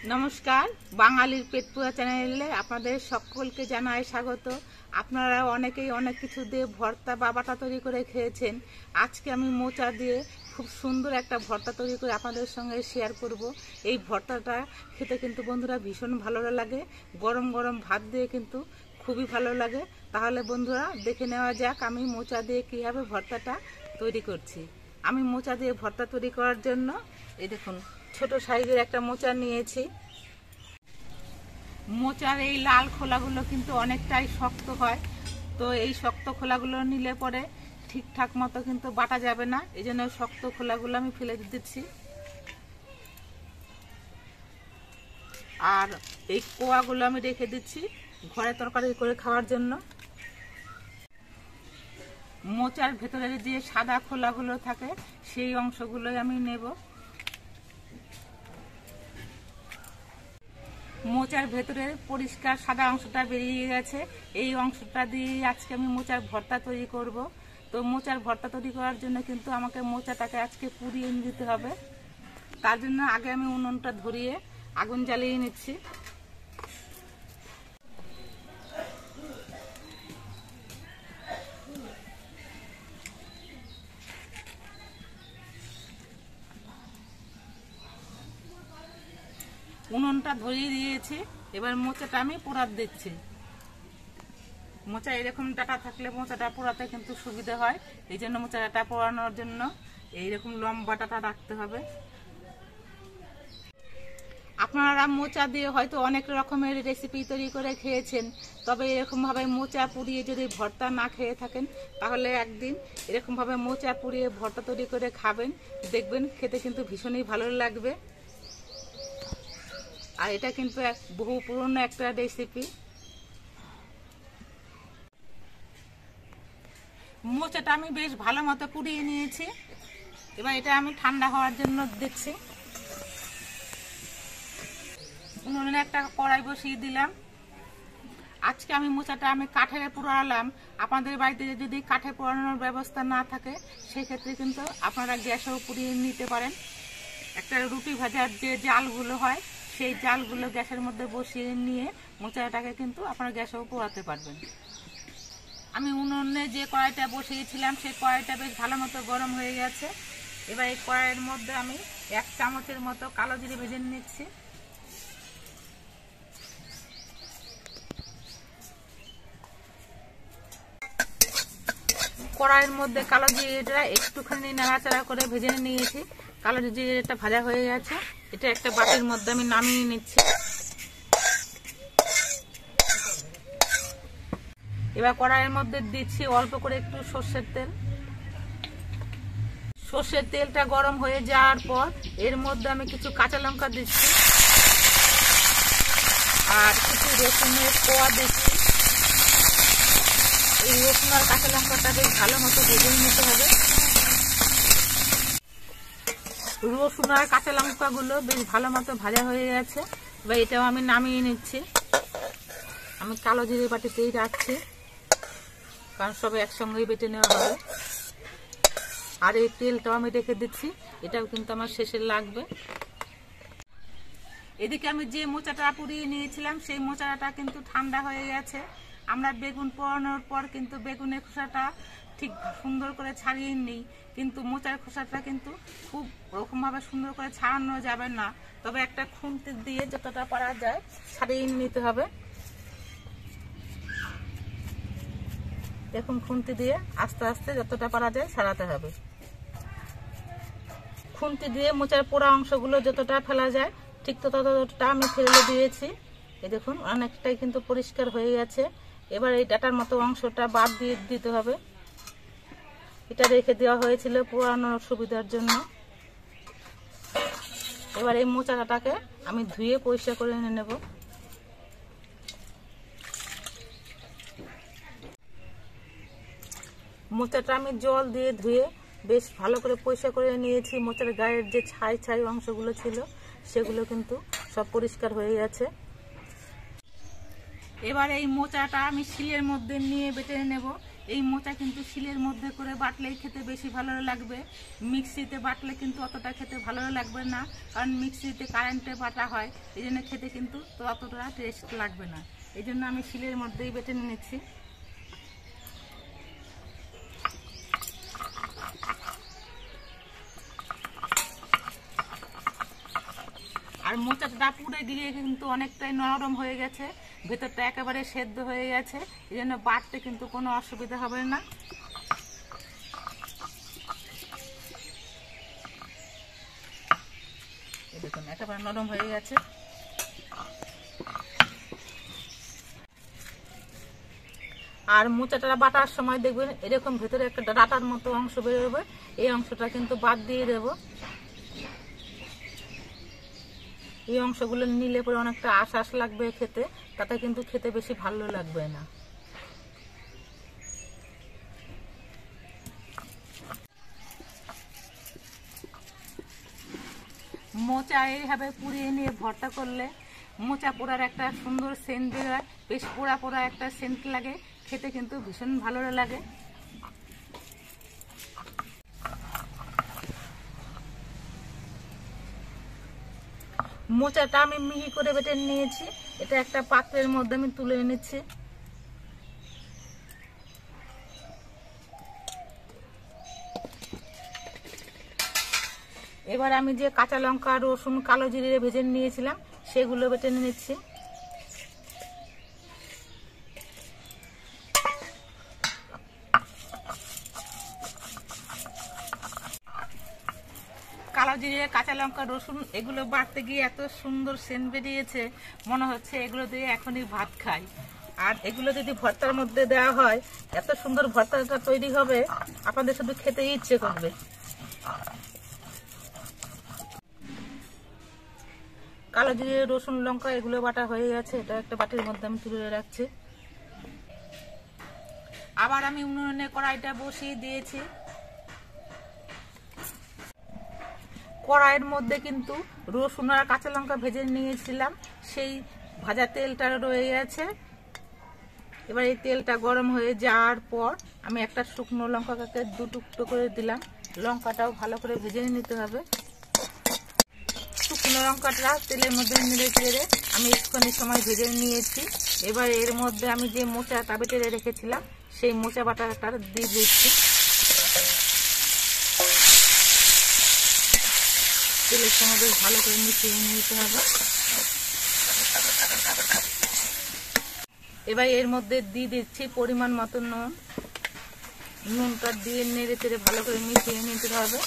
নমস্কার, বাঙালির পেট পুরা চ্যানেলে আপনাদের সকলকে জানাই স্বাগত। আপনারা অনেকেই অনেক কিছু দিয়ে ভর্তা বা বাটা তৈরি করে খেয়েছেন। আজকে আমি মোচা দিয়ে খুব সুন্দর একটা ভর্তা তৈরি করে আপনাদের সঙ্গে শেয়ার করব। এই ভর্তাটা খেতে কিন্তু বন্ধুরা ভীষণ ভালো লাগে, গরম গরম ভাত দিয়ে কিন্তু খুবই ভালো লাগে। তাহলে বন্ধুরা দেখে নেওয়া যাক আমি মোচা দিয়ে কীভাবে ভর্তাটা তৈরি করছি। আমি মোচা দিয়ে ভর্তা তৈরি করার জন্য এই দেখুন ছোট সাইজের একটা মোচা নিয়েছি। মোচার এই লাল খোলাগুলো কিন্তু অনেকটাই শক্ত হয়, তো এই শক্ত খোলাগুলো নিলে পরে ঠিকঠাক মতো কিন্তু বাটা যাবে না, এই জন্য শক্ত খোলাগুলো আমি ফেলে দিচ্ছি। আর এই কোয়াগুলো আমি রেখে দিচ্ছি ঘরে তরকারি করে খাওয়ার জন্য। মোচার ভেতরে যে সাদা খোলাগুলো থাকে সেই অংশগুলোই আমি নেব। মোচার ভেতরের পরিষ্কার সাদা অংশটা বেরিয়ে গেছে, এই অংশটা দিয়ে আজকে আমি মোচার ভর্তা তৈরি করব। তো মোচার ভর্তা তৈরি করার জন্য কিন্তু আমাকে মোচাটাকে আজকে পুড়িয়ে নিতে হবে। তার জন্য আগে আমি উনুনটা ধরিয়ে আগুন জ্বালিয়ে নিচ্ছি। উনুনটা ধরিয়ে দিয়েছি, এবার মোচাটা আমি পোড়াতে দিচ্ছি। মোচা এরকম ডাটা থাকলে মোচাটা পোড়াতে কিন্তু সুবিধা হয়, এই জন্য মোচা ডাটা পোড়ানোর জন্য এইরকম লম্বা ডাটা রাখতে হবে। আপনারা মোচা দিয়ে হয়তো অনেক রকমের রেসিপি তৈরি করে খেয়েছেন, তবে এরকমভাবে মোচা পুড়িয়ে যদি ভর্তা না খেয়ে থাকেন তাহলে একদিন এরকমভাবে মোচা পুড়িয়ে ভর্তা তৈরি করে খাবেন, দেখবেন খেতে কিন্তু ভীষণই ভালো লাগবে। আর এটা কিন্তু বহু পুরনো একটা রেসিপি। মোচাটা আমি বেশ ভালো মতো পুড়িয়ে নিয়েছি, এবার এটা আমি ঠান্ডা হওয়ার জন্য দিচ্ছি। উনুনে একটা কড়াই বসিয়ে দিলাম। আজকে আমি মোচাটা আমি কাঠে পোড়ালাম, আপনাদের বাড়িতে যদি কাঠে পোড়ানোর ব্যবস্থা না থাকে সেক্ষেত্রে কিন্তু আপনারা গ্যাসেও পুড়িয়ে নিতে পারেন। একটা রুটি ভাজার যে জালগুলো হয় সেই জালগুলো গ্যাসের মধ্যে বসিয়ে নিয়ে মোচাটাকে কিন্তু আপনারা গ্যাসেও পোড়াতে পারবেন। আমি উনুনে যে কড়াইটা বসিয়েছিলাম সেই কড়াইটা বেশ ভালো মতো গরম হয়ে গেছে। এবার এই কড়াইয়ের মধ্যে আমি 1 চামচের মতো কালো জিরে ভেজে নিচ্ছি। কড়াইয়ের মধ্যে কালো জিরেটা একটুখানি নাড়াচাড়া করে ভেজে নিয়েছি। কালো জিরেটা ভাজা হয়ে গেছে, এটা একটা বাটির মধ্যে আমি নামিয়ে নিচ্ছি। এবার কড়াইয়ের মধ্যে দিচ্ছি অল্প করে একটু সর্ষের তেল। সর্ষের তেলটা গরম হয়ে যাওয়ার পর এর মধ্যে আমি কিছু কাঁচা লঙ্কা দিচ্ছি আর কিছু রসুনের কোয়া দিচ্ছি। এই রসুন আর কাঁচা লঙ্কাটা বেশ ভালো মতো ভেজে নিতে হবে। রসুন আর কাঁচা লঙ্কাগুলো বেশ ভালো মতো ভাজা হয়ে গেছে, এবার এটাও আমি নামিয়ে নিচ্ছি। আমি কালো জিরে বাটিতেই রাখছি, কারণ সব একসঙ্গেই বেটে নেওয়া হবে। আর এই তেলটাও আমি রেখে দিচ্ছি, এটাও কিন্তু আমার শেষে লাগবে। এদিকে আমি যে মোচাটা পুড়িয়ে নিয়েছিলাম সেই মোচাটা কিন্তু ঠান্ডা হয়ে গেছে। আমরা বেগুন পোড়ানোর পর কিন্তু বেগুনের খোসাটা ঠিক সুন্দর করে ছাড়িয়ে নিই, কিন্তু মোচার খোসাটা কিন্তু খুব ওরকমভাবে সুন্দর করে ছাড়ানো যাবে না, তবে একটা খুন্তি দিয়ে যতটা পারা যায় ছাড়িয়ে নিতে হবে। দেখুন খুন্তি দিয়ে আস্তে আস্তে যতটা পারা যায় ছাড়াতে হবে। খুন্তি দিয়ে মোচার পোড়া অংশগুলো যতটা ফেলা যায় ঠিক ততটা আমি ফেলে দিয়েছি। এই দেখুন অনেকটাই কিন্তু পরিষ্কার হয়ে গেছে। এবার এই ডাটার মতো অংশটা বাদ দিয়ে দিতে হবে, এটা রেখে দেওয়া হয়েছিল পোড়ানোর সুবিধার জন্য। এবার এই মোচাটাকে আমি ধুয়ে পরিষ্কার করে এনে নেব। মোচাটা আমি জল দিয়ে ধুয়ে বেশ ভালো করে পরিষ্কার করে নিয়েছি। মোচার গায়ের যে ছাই ছাই অংশগুলো ছিল সেগুলো কিন্তু সব পরিষ্কার হয়ে গেছে। এবার এই মোচাটা আমি শিলের মধ্যে নিয়ে বেটে নেব। এই মোচা কিন্তু শিলের মধ্যে করে বাটলেই খেতে বেশি ভালো লাগবে, মিক্সিতে বাটলে কিন্তু অতটা খেতে ভালো লাগবে না, কারণ মিক্সিতে কারেন্টে বাটা হয়, এই জন্য খেতে কিন্তু অতটা টেস্ট লাগবে না। এই জন্য আমি শিলের মধ্যেই বেটে নিচ্ছি। আর মোচাটা পুড়ে গিয়ে কিন্তু অনেকটাই নরম হয়ে গেছে, ভেতরটা একেবারে সেদ্ধ হয়ে গেছে, এই জন্য বাটতে কিন্তু কোনো অসুবিধা হবে না। দেখুন একেবারে নরম হয়ে গেছে। আর মোচাটা বাটার সময় দেখবেন এরকম ভেতরে একটা ডাটার মতো অংশ বেরোবে, এই অংশটা কিন্তু বাদ দিয়ে দেব। এই অংশগুলো নিলে পরে অনেকটা আঁশ লাগবে খেতে, তাতে কিন্তু খেতে বেশি ভালো লাগবে না। মোচা এইভাবে পুড়িয়ে নিয়ে ভর্তা করলে মোচা পোড়ার একটা সুন্দর সেন্ট বেরোয়, বেশ পোড়া পোড়া একটা সেন্ট লাগে, খেতে কিন্তু ভীষণ ভালো লাগে। মোচাটা আমি মিহি করে বেটে নিয়েছি, এটা একটা পাত্রের মধ্যে আমি তুলে নিচ্ছি। এবার আমি যে কাঁচা লঙ্কা, রসুন, কালো জিরে ভেজে নিয়েছিলাম সেগুলো বেটে নিচ্ছি। কালো জিরে, কাঁচা লঙ্কা, রসুন এগুলো বাটতে গিয়ে এত সুন্দর সেন্ট বেরিয়েছে, মনে হচ্ছে এগুলো দিয়ে এখনই ভাত খাই। আর এগুলো যদি ভর্তার মধ্যে দেওয়া হয়, এত সুন্দর ভর্তাটা তৈরি হবে, আপনাদের শুধু খেতে ইচ্ছে করবে। কালো জিরে, রসুন, লঙ্কা এগুলো বাটা হয়ে গেছে, এটা একটা বাটির মধ্যে আমি তুলে রাখছি। আবার আমি উনুনে কড়াইটা বসিয়ে দিয়েছি। কড়াইয়ের মধ্যে কিন্তু রসুন আর কাঁচা লঙ্কা ভেজে নিয়েছিলাম, সেই ভাজা তেলটা রয়ে গেছে। এবার এই তেলটা গরম হয়ে যাওয়ার পর আমি একটা শুকনো লঙ্কাকে দু টুকরো করে দিলাম। লঙ্কাটাও ভালো করে ভেজে নিতে হবে। শুকনো লঙ্কাটা তেলের মধ্যে নেড়ে চেড়ে আমি একটুখানি সময় ভেজে নিয়েছি। এবার এর মধ্যে আমি যে মোচাটা বেটে রেখেছিলাম সেই মোচা বাটাটা দিয়ে দিচ্ছি। তেলের সঙ্গে বেশ ভালো করে মিশিয়ে নিতে হবে। এবার এর মধ্যে দিয়ে দিচ্ছি পরিমাণ মতো নুন। নুনটা দিয়ে নেড়ে চেড়ে ভালো করে মিশিয়ে নিতে হবে।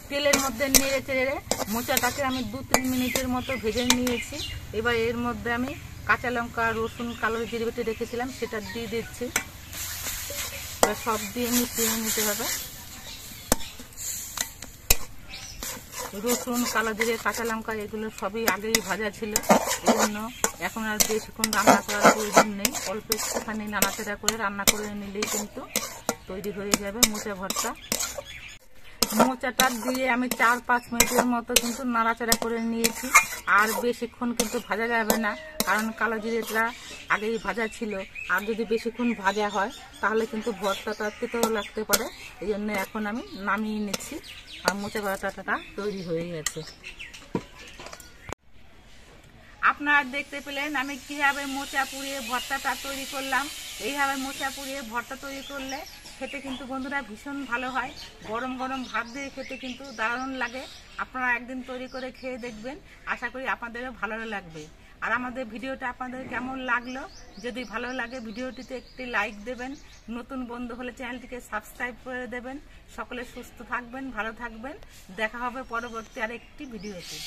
তেলের মধ্যে নেড়ে চেড়ে মোচাটাকে আমি 2-3 মিনিটের মতো ভেজে নিয়েছি। এবার এর মধ্যে আমি কাঁচা লঙ্কা, রসুন, কালো জিরে বেটে রেখেছিলাম সেটা দিয়ে দিচ্ছি। এবার সব দিয়ে মিশিয়ে নিতে হবে। রসুন, কালো জিরে, কাঁচা লঙ্কা এগুলো সবই আগেই ভাজা ছিল, এই জন্য এখন আর বেশিক্ষণ রান্না করার প্রয়োজন নেই। অল্প একটুখানি নাড়াচাড়া করে রান্না করে নিলেই কিন্তু তৈরি হয়ে যাবে মোচা ভর্তা। মোচাটা দিয়ে আমি 4-5 মিনিটের মতো কিন্তু নাড়াচাড়া করে নিয়েছি। আর বেশিক্ষণ কিন্তু ভাজা যাবে না, কারণ কালো জিরেটা আগেই ভাজা ছিল। আর যদি বেশিক্ষণ ভাজা হয় তাহলে কিন্তু ভর্তাটা তেতেও লাগতে পারে, এই জন্য এখন আমি নামিয়ে নিচ্ছি। আর মোচা ভর্তাটা তৈরি হয়ে গেছে। আপনারা দেখতে পেলেন আমি কিভাবে মোচা পুড়িয়ে ভর্তাটা তৈরি করলাম। এইভাবে মোচা পুড়িয়ে ভর্তা তৈরি করলে খেতে কিন্তু বন্ধুরা ভীষণ ভালো হয়। গরম গরম ভাত দিয়ে খেতে কিন্তু দারুণ লাগে। আপনারা একদিন তৈরি করে খেয়ে দেখবেন, আশা করি আপনাদেরও ভালো লাগবে। আর আমাদের ভিডিওটা আপনাদের কেমন লাগলো, যদি ভালো লাগে ভিডিওটিতে একটি লাইক দেবেন, নতুন বন্ধু হলে চ্যানেলটিকে সাবস্ক্রাইব করে দেবেন। সকলে সুস্থ থাকবেন, ভালো থাকবেন। দেখা হবে পরবর্তী আরেকটি ভিডিওতে।